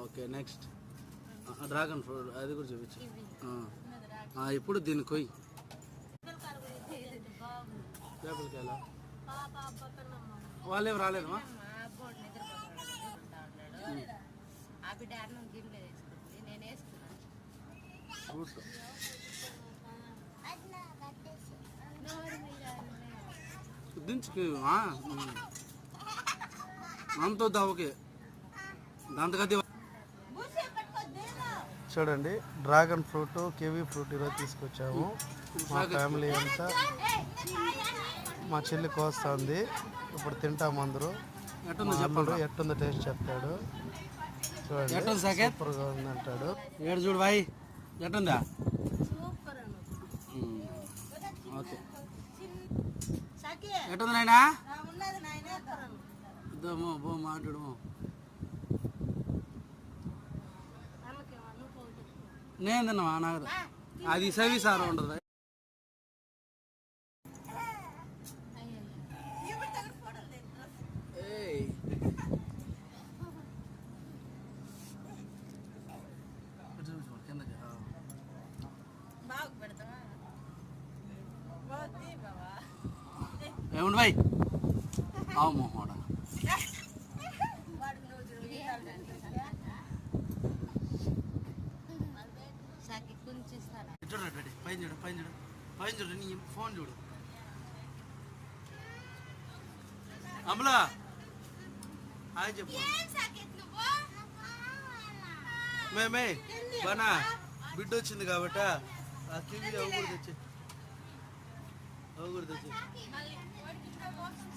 Okay next dragon fruit అది కూడా చూపించు. ఇప్పుడు దీన్ని కొయ్యి. పేపర్కి వాళ్ళు ఏమి రాలేదమ్మా. దించుకు అంత ఓకే దాంతో. చూడండి డ్రాగన్ ఫ్రూట్ కివీ ఫ్రూట్ ఈరోజు తీసుకొచ్చాము. మా ఫ్యామిలీ అంతా, మా చెల్లి కోస్తుంది. ఇప్పుడు తింటాము అందరూ. ఎట్టుందో టేస్ట్ చెప్తాడు. చూడండి సూపర్గా ఉంది అంటాడు. ఏడు చూడు బాయ్ ఎట్టుందా. ఓకే ఎట్టుంది నాయనా. బో మాట్లాడు. నేను తిన్నావా నాకు అది సవిసారం ఉండదు. ఏముంది బాయ్ మోహోడా. పైన చూడు పైన చూడు పైన చూడు నీ ఫోన్ చూడు. అమలా హాయ్ చెప్పు. మేమే బనా బిడ్డ వచ్చింది కాబట్టి ఆ కివి అవి కూడా తెచ్చి